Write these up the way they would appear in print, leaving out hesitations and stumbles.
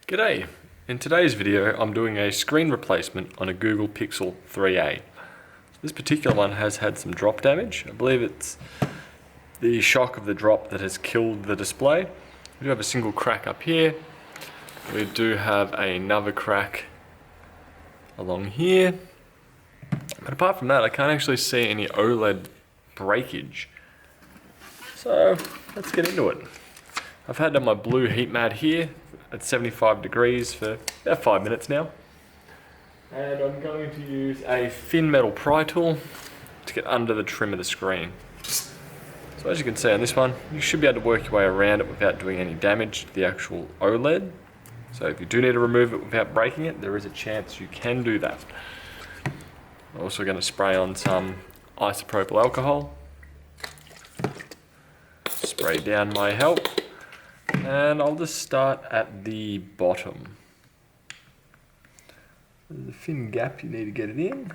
G'day! In today's video I'm doing a screen replacement on a Google Pixel 3a. This particular one has had some drop damage. I believe it's the shock of the drop that has killed the display. We do have a single crack up here. We do have another crack along here. But apart from that, I can't actually see any OLED breakage. So let's get into it. I've had on my blue heat mat here at 75 degrees for about 5 minutes now. And I'm going to use a thin metal pry tool to get under the trim of the screen. So as you can see on this one, you should be able to work your way around it without doing any damage to the actual OLED. So if you do need to remove it without breaking it, there is a chance you can do that. I'm also going to spray on some isopropyl alcohol. Spray down my help. And I'll just start at the bottom. There's a thin gap, you need to get it in.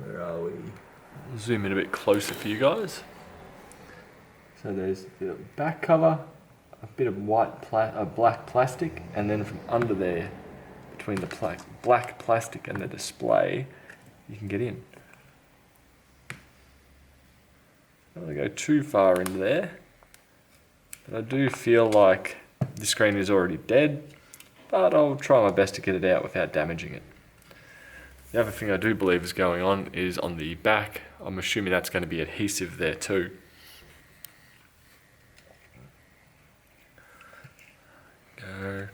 Where are we? I'll zoom in a bit closer for you guys. So there's the back cover, a bit of black plastic, and then from under there, between the black plastic and the display, you can get in. I don't want to go too far into there, but I do feel like the screen is already dead, but I'll try my best to get it out without damaging it. The other thing I do believe is going on is on the back. I'm assuming that's going to be adhesive there too. Go.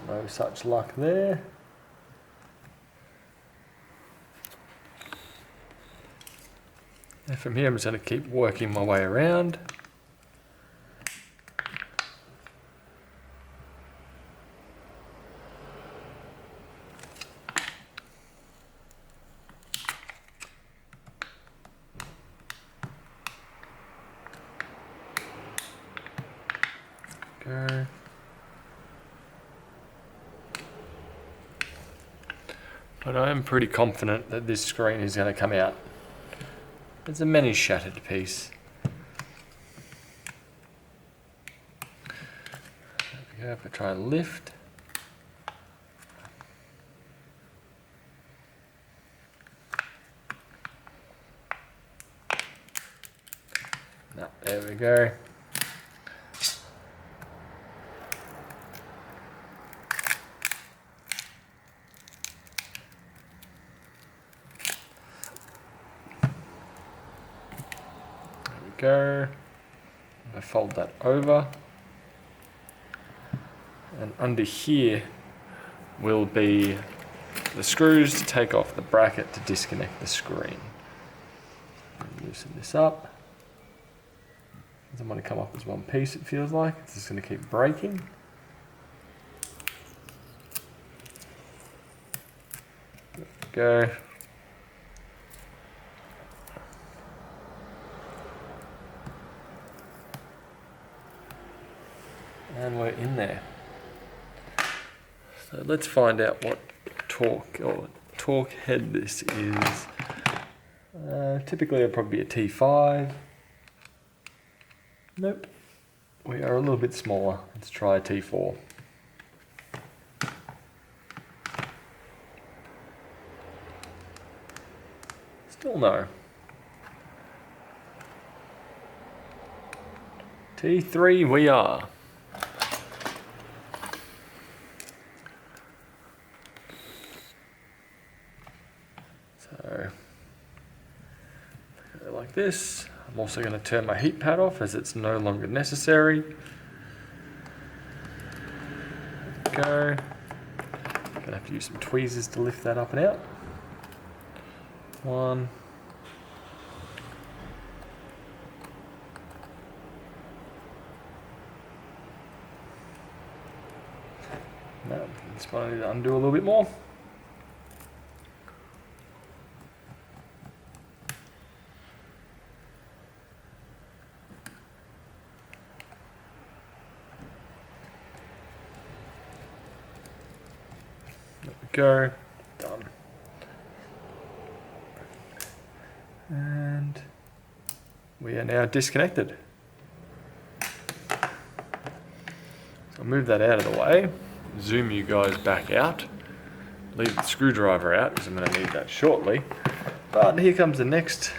No such luck there. And from here I'm just going to keep working my way around. Go. But I am pretty confident that this screen is going to come out. It's a many shattered piece. There we go, if I try and lift. No, there we go. Go. I fold that over, and under here will be the screws to take off the bracket to disconnect the screen. Loosen this up. Doesn't want to come off as one piece, it feels like. It's just going to keep breaking. There we go. And we're in there. So let's find out what torque head this is. Typically it'll probably be a T5. Nope. We are a little bit smaller. Let's try a T4. Still no. T3 we are. So, go like this. I'm also going to turn my heat pad off as it's no longer necessary. Go. Going to have to use some tweezers to lift that up and out. One. No, just want to undo a little bit more. There we go. Done. And we are now disconnected. So I'll move that out of the way, zoom you guys back out, leave the screwdriver out because I'm going to need that shortly. But here comes the next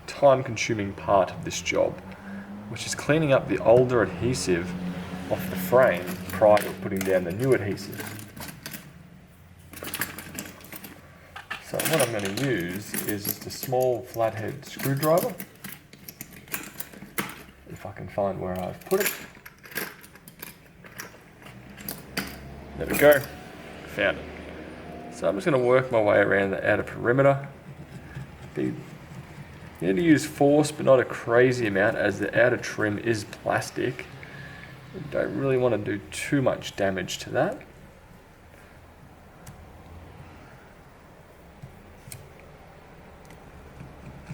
time-consuming part of this job, which is cleaning up the older adhesive off the frame prior to putting down the new adhesive. So what I'm going to use is just a small flathead screwdriver, if I can find where I've put it. There we go, found it. So I'm just going to work my way around the outer perimeter. You need to use force, but not a crazy amount, as the outer trim is plastic. You don't really want to do too much damage to that.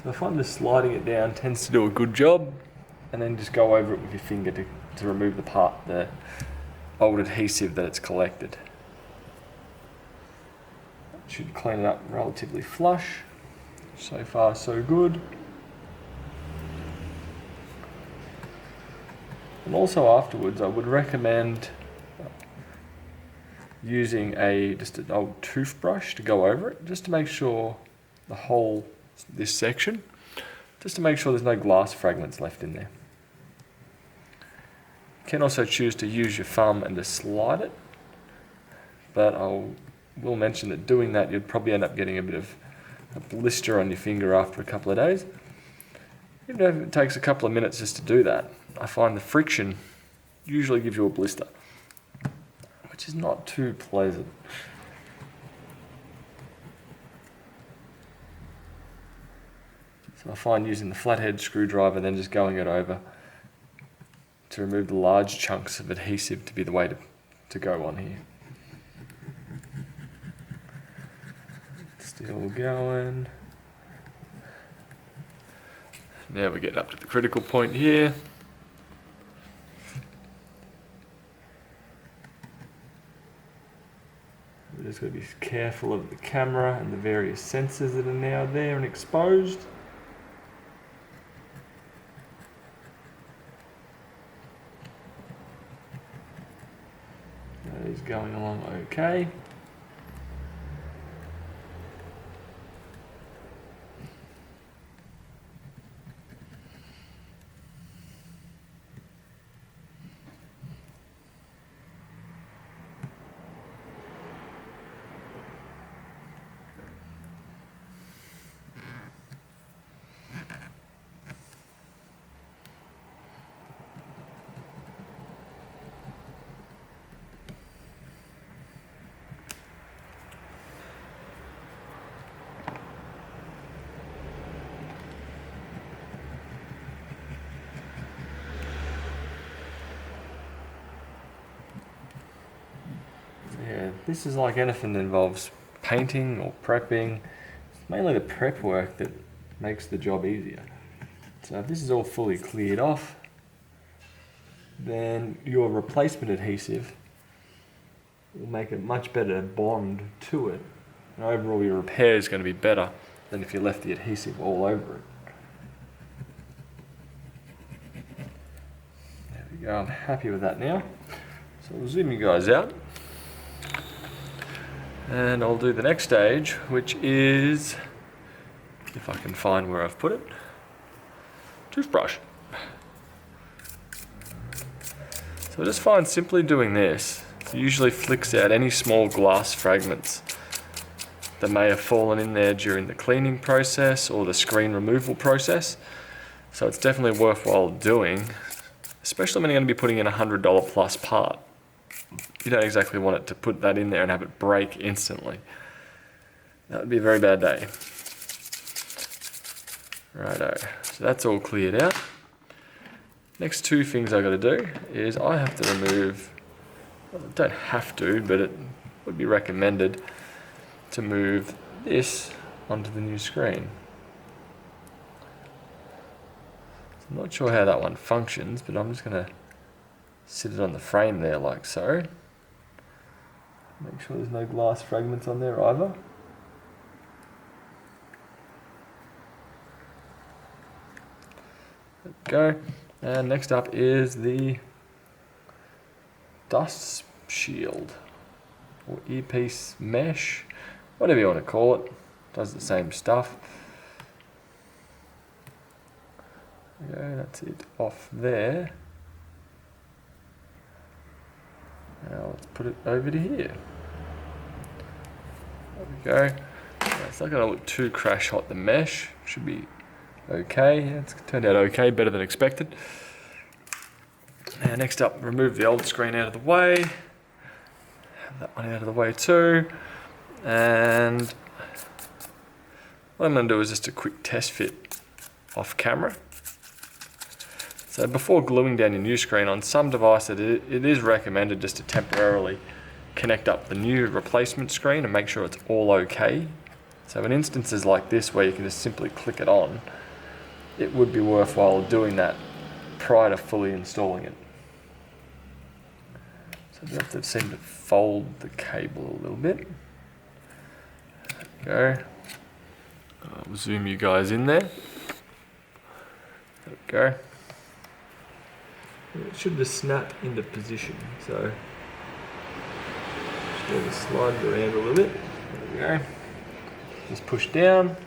So I find just sliding it down tends to do a good job, and then just go over it with your finger to remove the old adhesive that it's collected. Should clean it up relatively flush. So far so good. And also afterwards I would recommend using just an old toothbrush to go over it, just to make sure this section, just to make sure there's no glass fragments left in there. You can also choose to use your thumb and just slide it, but will mention that doing that you'd probably end up getting a bit of a blister on your finger after a couple of days. Even if it takes a couple of minutes just to do that, I find the friction usually gives you a blister, which is not too pleasant. So I find using the flathead screwdriver, then just going it over to remove the large chunks of adhesive, to be the way to go on here. Still going. Now we're getting up to the critical point here. We're just going to be careful of the camera and the various sensors that are now there and exposed. That is going along okay. Yeah, this is like anything that involves painting or prepping. It's mainly the prep work that makes the job easier. So if this is all fully cleared off, then your replacement adhesive will make a much better bond to it. And overall your repair is going to be better than if you left the adhesive all over it. There we go, I'm happy with that now. So we'll zoom you guys out. And I'll do the next stage, which is, if I can find where I've put it, toothbrush. So I just find simply doing this usually flicks out any small glass fragments that may have fallen in there during the cleaning process or the screen removal process. So it's definitely worthwhile doing, especially when you're going to be putting in a $100 plus part. You don't exactly want it to put that in there and have it break instantly. That would be a very bad day. Righto, so that's all cleared out. Next two things I got to do is I have to remove, well, I don't have to, but it would be recommended to move this onto the new screen. So I'm not sure how that one functions, but I'm just going to sit it on the frame there like so. Make sure there's no glass fragments on there either. go. And next up is the dust shield, or earpiece mesh, whatever you want to call it. Does the same stuff. Okay, that's it off there. Now let's put it over to here. There we go. Now, it's not going to look too crash hot, the mesh. Should be okay. It's turned out okay, better than expected. Now next up, remove the old screen out of the way. Have that one out of the way too. And what I'm going to do is just a quick test fit off camera. So before gluing down your new screen, on some devices it is recommended just to temporarily connect up the new replacement screen and make sure it's all okay. So in instances like this where you can just simply click it on, it would be worthwhile doing that prior to fully installing it. So you have to seem to fold the cable a little bit. There we go. I'll zoom you guys in there. There we go. It should just snap into position, so just need to slide it around a little bit. There we go. Just push down.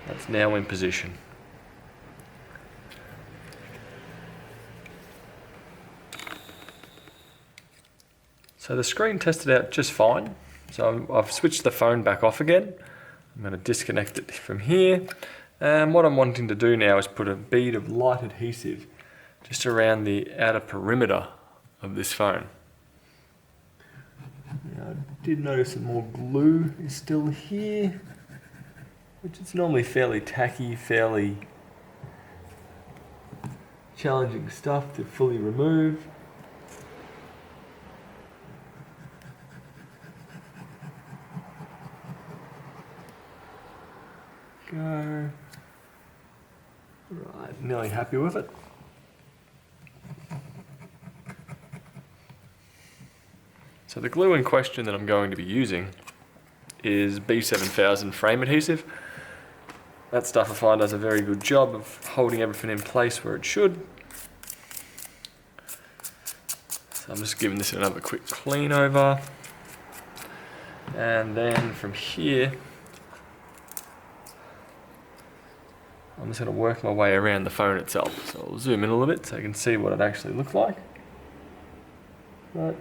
That's now in position. So the screen tested out just fine. So I've switched the phone back off again. I'm going to disconnect it from here. And what I'm wanting to do now is put a bead of light adhesive just around the outer perimeter of this phone. Now, I did notice some more glue is still here, which is normally fairly tacky, fairly challenging stuff to fully remove. Go. Right, nearly happy with it. So the glue in question that I'm going to be using is B7000 frame adhesive. That stuff I find does a very good job of holding everything in place where it should. So I'm just giving this another quick clean over. And then from here, I'm just going to work my way around the phone itself. So I'll zoom in a little bit so you can see what it actually looks like. Right.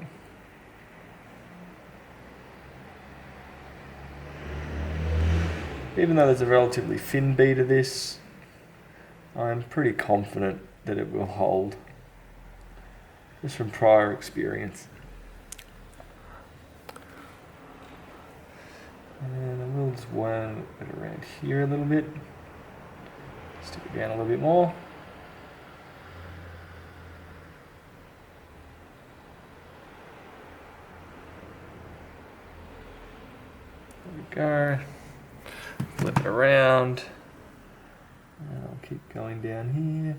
Even though there's a relatively thin bead of this, I'm pretty confident that it will hold, just from prior experience. And I will just worm it around here a little bit, stick it down a little bit more. There we go. Flip it around, and I'll keep going down here.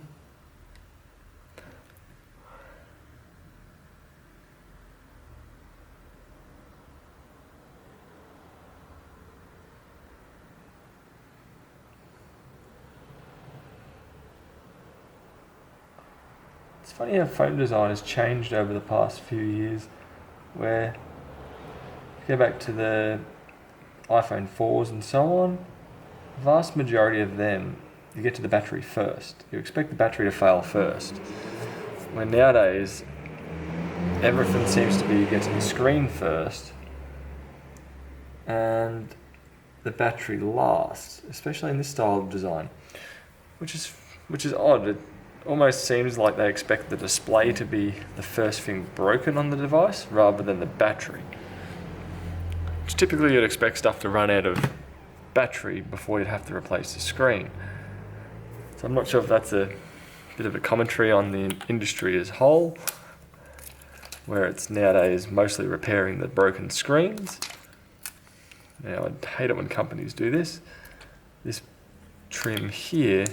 It's funny how phone design has changed over the past few years, where if you go back to the iPhone 4s and so on, the vast majority of them, you get to the battery first. You expect the battery to fail first. When nowadays, everything seems to be you get to the screen first, and the battery last, especially in this style of design, which is odd. It almost seems like they expect the display to be the first thing broken on the device rather than the battery. Which typically you'd expect stuff to run out of battery before you'd have to replace the screen. So I'm not sure if that's a bit of a commentary on the industry as a whole, where it's nowadays mostly repairing the broken screens. Now I'd hate it when companies do this. This trim here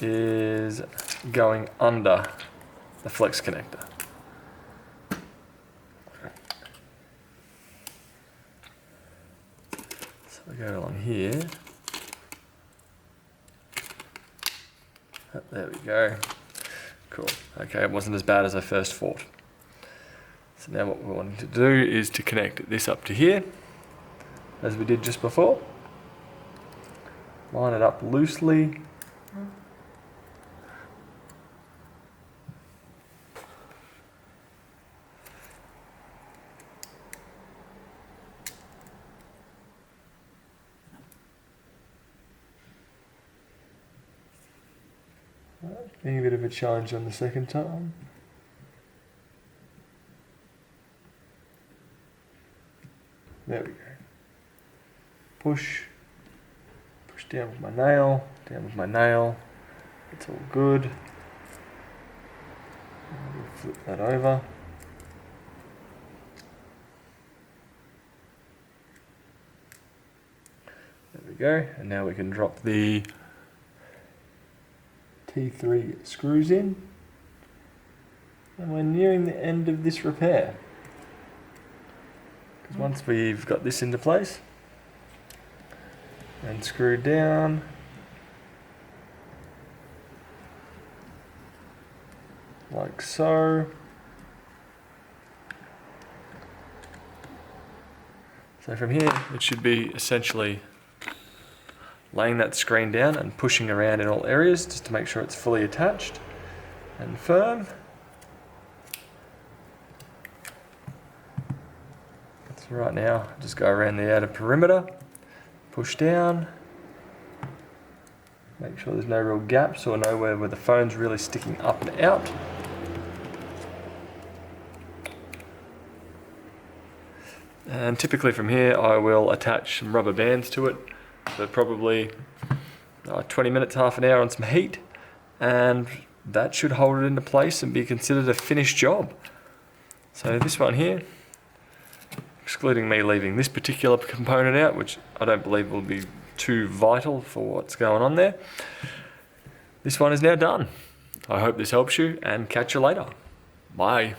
is going under the flex connector. So I go along here. There we go. Cool. Okay, it wasn't as bad as I first thought. So now what we're wanting to do is to connect this up to here, as we did just before. Line it up loosely. Being a bit of a challenge on the second time. There we go. Push down with my nail, down with my nail. It's all good. We'll flip that over. There we go. And now we can drop the T3 screws in. And we're nearing the end of this repair. Because once we've got this into place and screwed down, like so. So from here, it should be essentially laying that screen down and pushing around in all areas just to make sure it's fully attached and firm. So right now, just go around the outer perimeter, push down, make sure there's no real gaps or nowhere where the phone's really sticking up and out. And typically from here, I will attach some rubber bands to it. So probably 20 minutes, half an hour on some heat, and that should hold it into place and be considered a finished job. So this one here, excluding me leaving this particular component out, which I don't believe will be too vital for what's going on there, this one is now done. I hope this helps you, and catch you later. Bye.